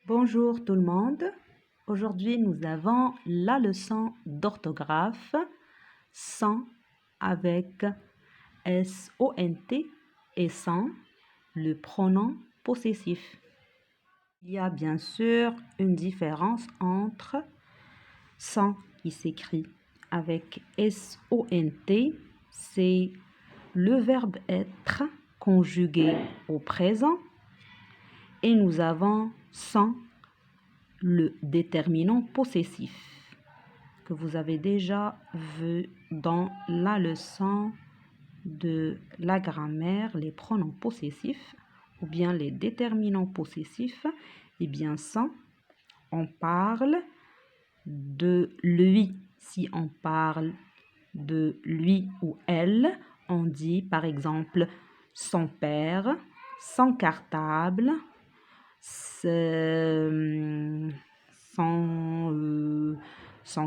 Bonjour tout le monde. Aujourd'hui, nous avons la leçon d'orthographe sans avec S-O-N-T et sans le pronom possessif. Il y a bien sûr une différence entre sans qui s'écrit avec S-O-N-T, c'est le verbe être conjugué au présent, et nous avons sans le déterminant possessif que vous avez déjà vu dans la leçon de la grammaire, les pronoms possessifs ou bien les déterminants possessifs. Et bien sans, on parle de lui. Si on parle de lui ou elle, on dit par exemple son père, son cartable, son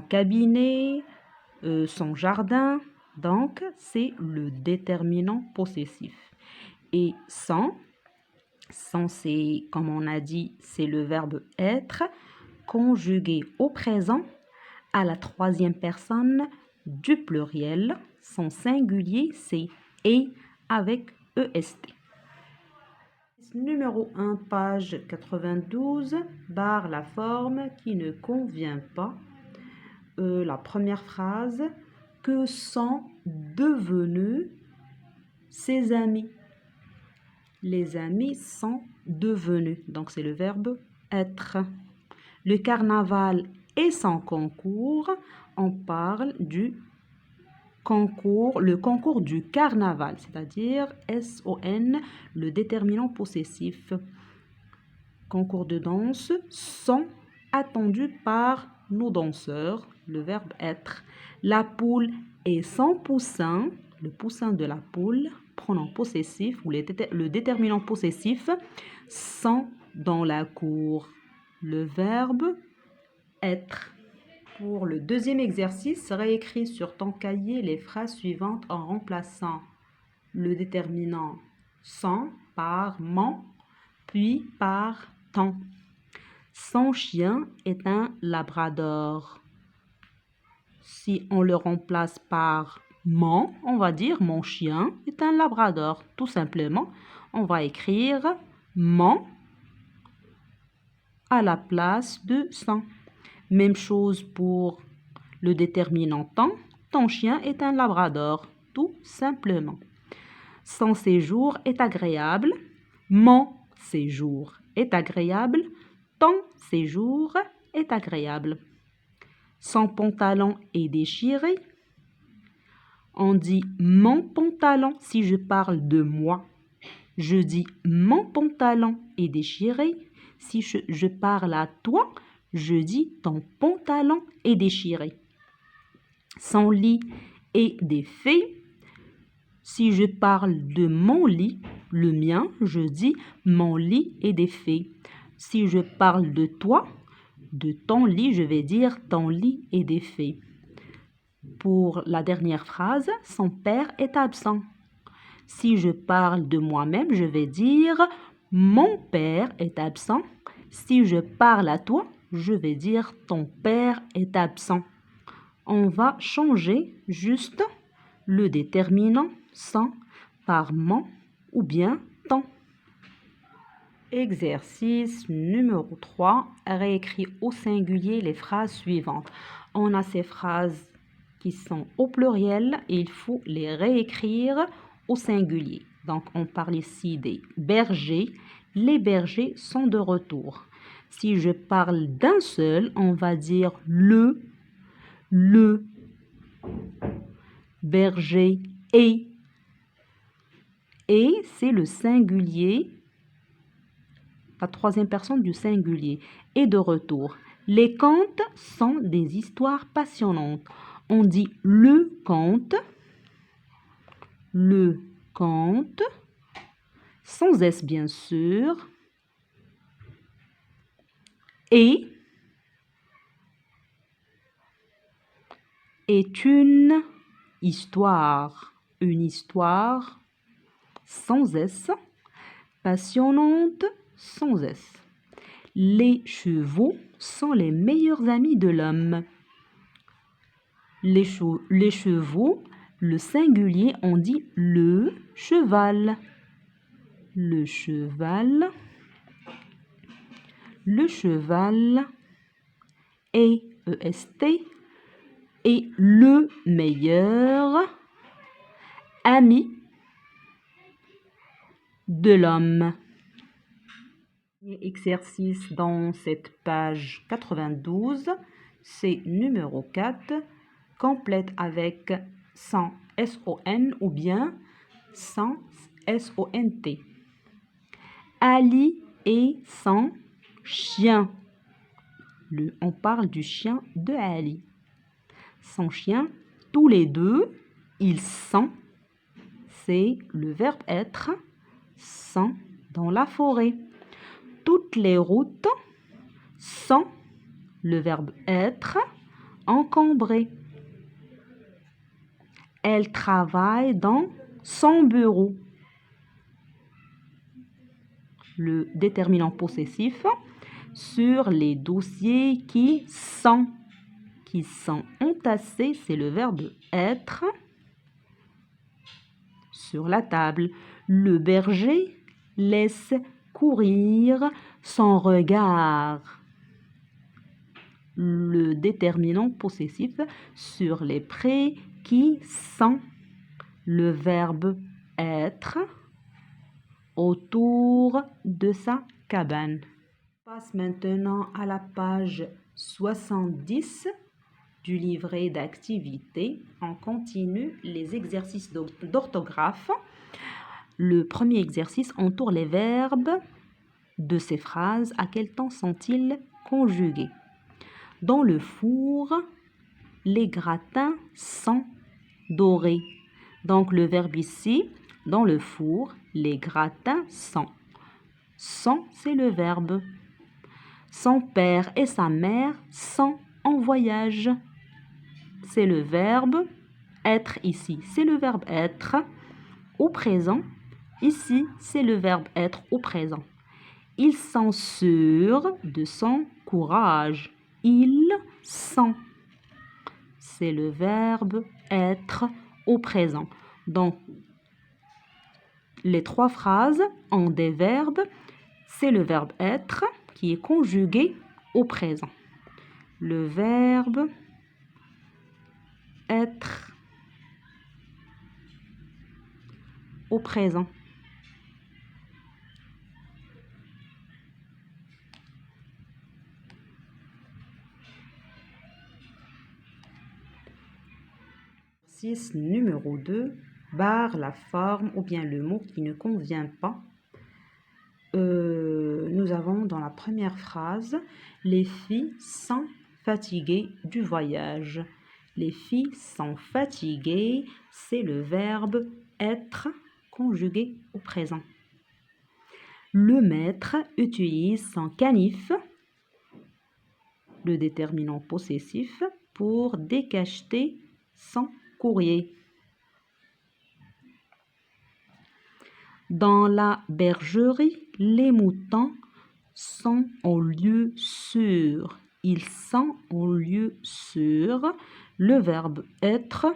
cabinet, son jardin. Donc, c'est le déterminant possessif. Et sans, c'est, comme on a dit, c'est le verbe être conjugué au présent à la troisième personne du pluriel. Son singulier, c'est et avec EST. Numéro 1, page 92, barre la forme qui ne convient pas. La première phrase, que sont devenus ses amis? Les amis sont devenus, donc c'est le verbe être. Le carnaval et son concours, on parle du concours, le concours du carnaval, c'est-à-dire S-O-N, le déterminant possessif. Concours de danse sont attendus par nos danseurs, le verbe être. La poule et son poussin, le poussin de la poule, pronom possessif ou le déterminant possessif, sont dans la cour, le verbe être. Pour le deuxième exercice, réécris sur ton cahier les phrases suivantes en remplaçant le déterminant son par mon, puis par ton. Son chien est un labrador. Si on le remplace par mon, on va dire mon chien est un labrador. Tout simplement, on va écrire mon à la place de son. Même chose pour le déterminant ton. Ton chien est un labrador. Tout simplement. Son séjour est agréable. Mon séjour est agréable. Ton séjour est agréable. Son pantalon est déchiré. On dit mon pantalon si je parle de moi. Je dis mon pantalon est déchiré. Si je parle à toi, je dis ton pantalon est déchiré. Son lit est défait. Si je parle de mon lit, le mien, je dis mon lit est défait. Si je parle de toi, de ton lit, je vais dire ton lit est défait. Pour la dernière phrase, son père est absent. Si je parle de moi-même, je vais dire mon père est absent. Si je parle à toi, je vais dire ton père est absent. On va changer juste le déterminant sans par mon ou bien ton. Exercice numéro 3. Réécris au singulier les phrases suivantes. On a ces phrases qui sont au pluriel et il faut les réécrire au singulier. Donc, on parle ici des bergers. Les bergers sont de retour. Si je parle d'un seul, on va dire le berger est. Et c'est le singulier, la troisième personne du singulier, est de retour. Les contes sont des histoires passionnantes. On dit le conte, sans S bien sûr, et est une histoire sans S, passionnante sans S. Les chevaux sont les meilleurs amis de l'homme. Les chevaux, le singulier, on dit le cheval. Le cheval. Le cheval est le meilleur ami de l'homme. Exercice dans cette page 92, c'est numéro 4. Complète avec sans S-O-N ou bien sans S-O-N-T. Ali et son chien. On parle du chien de Ali. Son chien, tous les deux, ils sont. C'est le verbe être. Sont dans la forêt. Toutes les routes sont, le verbe être, encombrées. Elle travaille dans son bureau. Le déterminant possessif sur les dossiers qui sont entassés, c'est le verbe être. Sur la table, le berger laisse courir son regard. Le déterminant possessif sur les prés qui sont, le verbe être, autour de sa cabane. On passe maintenant à la page 70 du livret d'activités. On continue les exercices d'orthographe. Le premier exercice entoure les verbes de ces phrases. À quel temps sont-ils conjugués? Dans le four, les gratins sont dorés. Donc le verbe ici, dans le four, les gratins sont. Sont, c'est le verbe. Son père et sa mère sont en voyage. C'est le verbe être ici. C'est le verbe être au présent. Ici, c'est le verbe être au présent. Ils sont sûrs de son courage. Ils sont. C'est le verbe être au présent. Donc, les trois phrases ont des verbes. C'est le verbe être qui est conjugué au présent. Le verbe être au présent. Exercice numéro 2, barre la forme ou bien le mot qui ne convient pas. Nous avons dans la première phrase, les filles sont fatiguées du voyage. Les filles sont fatiguées, c'est le verbe être conjugué au présent. Le maître utilise son canif, le déterminant possessif, pour décacheter son courrier. Dans la bergerie, les moutons sont en lieu sûr. Ils sont en lieu sûr. Le verbe être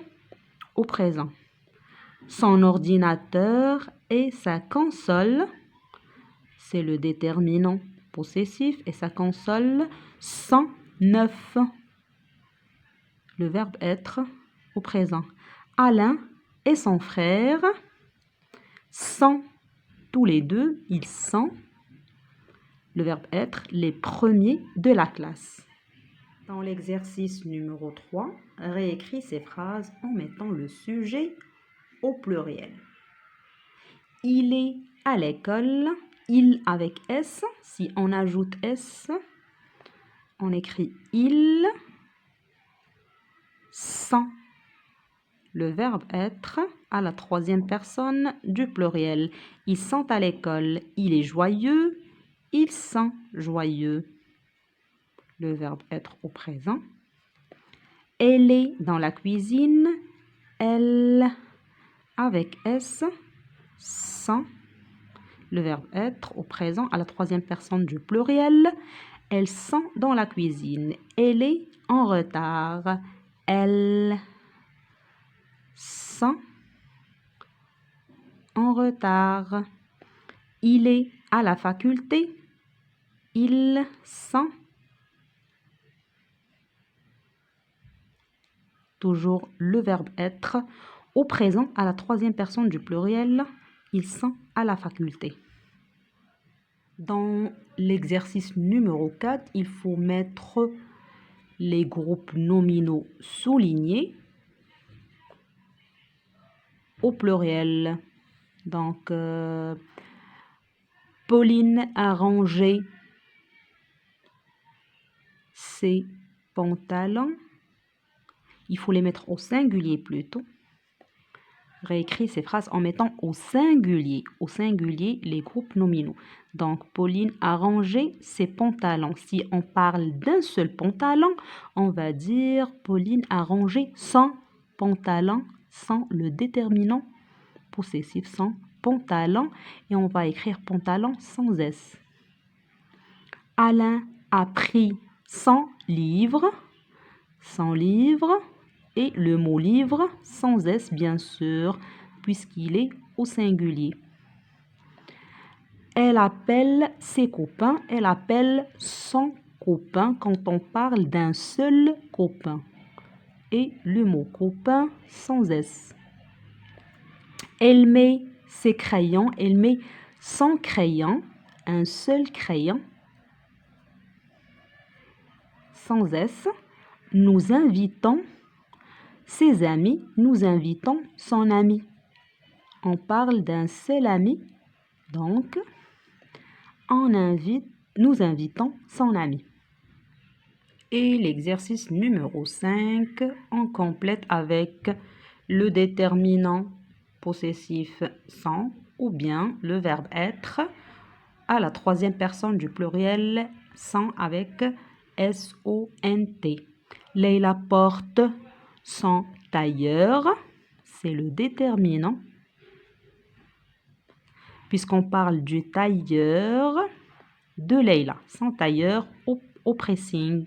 au présent. Son ordinateur et sa console, c'est le déterminant possessif, et sa console sont neufs. Le verbe être au présent. Alain et son frère sont, tous les deux, ils sont, le verbe être, les premiers de la classe. Dans l'exercice numéro 3, réécris ces phrases en mettant le sujet au pluriel. Il est à l'école, il avec S, si on ajoute S, on écrit il, sont. Le verbe être à la troisième personne du pluriel. Ils sont à l'école. Il est joyeux. Ils sont joyeux. Le verbe être au présent. Elle est dans la cuisine. Elle avec S sont. le verbe être au présent à la troisième personne du pluriel. Elle sent dans la cuisine. Elle est en retard. Elle sent en retard. Il est à la faculté. Il sent. Toujours le verbe être au présent à la troisième personne du pluriel. Il sent à la faculté. Dans l'exercice numéro 4, il faut mettre les groupes nominaux soulignés au pluriel. Donc, Pauline a rangé ses pantalons. Il faut les mettre au singulier plutôt. Réécris ces phrases en mettant au singulier les groupes nominaux. Donc, Pauline a rangé ses pantalons. Si on parle d'un seul pantalon, on va dire Pauline a rangé son pantalon sans le déterminant possessif, son pantalon. Et on va écrire pantalon sans S. Alain a pris son livre. Et le mot livre sans S bien sûr puisqu'il est au singulier. Elle appelle ses copains, elle appelle son copain quand on parle d'un seul copain. Et le mot copain sans S. Elle met ses crayons, elle met son crayon, un seul crayon sans S. Nous invitons ses amis, nous invitons son ami. On parle d'un seul ami, donc nous invitons son ami. Et l'exercice numéro 5, on complète avec le déterminant possessif son ou bien le verbe être à la troisième personne du pluriel son avec S-O-N-T. Leila porte son tailleur, c'est le déterminant, puisqu'on parle du tailleur de Leila, son tailleur au pressing.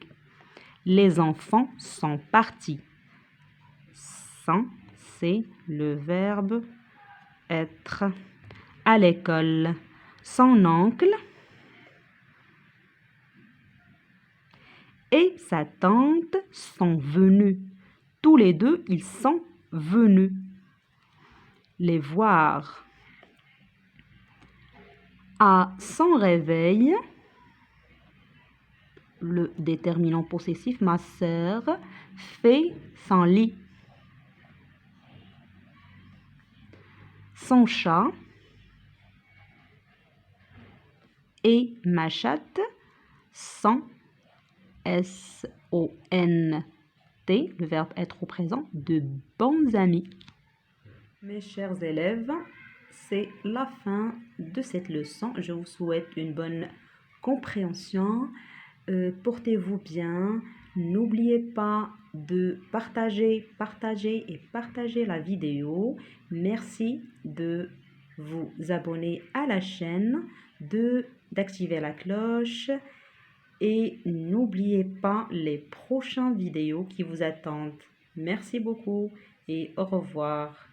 Les enfants sont partis. Sont, c'est le verbe être. À l'école, son oncle et sa tante sont venus. Tous les deux, ils sont venus les voir. À son réveil, le déterminant possessif, ma sœur fait son lit. Son chat et ma chatte sont S-O-N-T, le verbe être au présent, de bons amis. Mes chers élèves, c'est la fin de cette leçon. Je vous souhaite une bonne compréhension. Portez-vous bien. N'oubliez pas de partager la vidéo. Merci de vous abonner à la chaîne, d'activer la cloche et n'oubliez pas les prochaines vidéos qui vous attendent. Merci beaucoup et au revoir.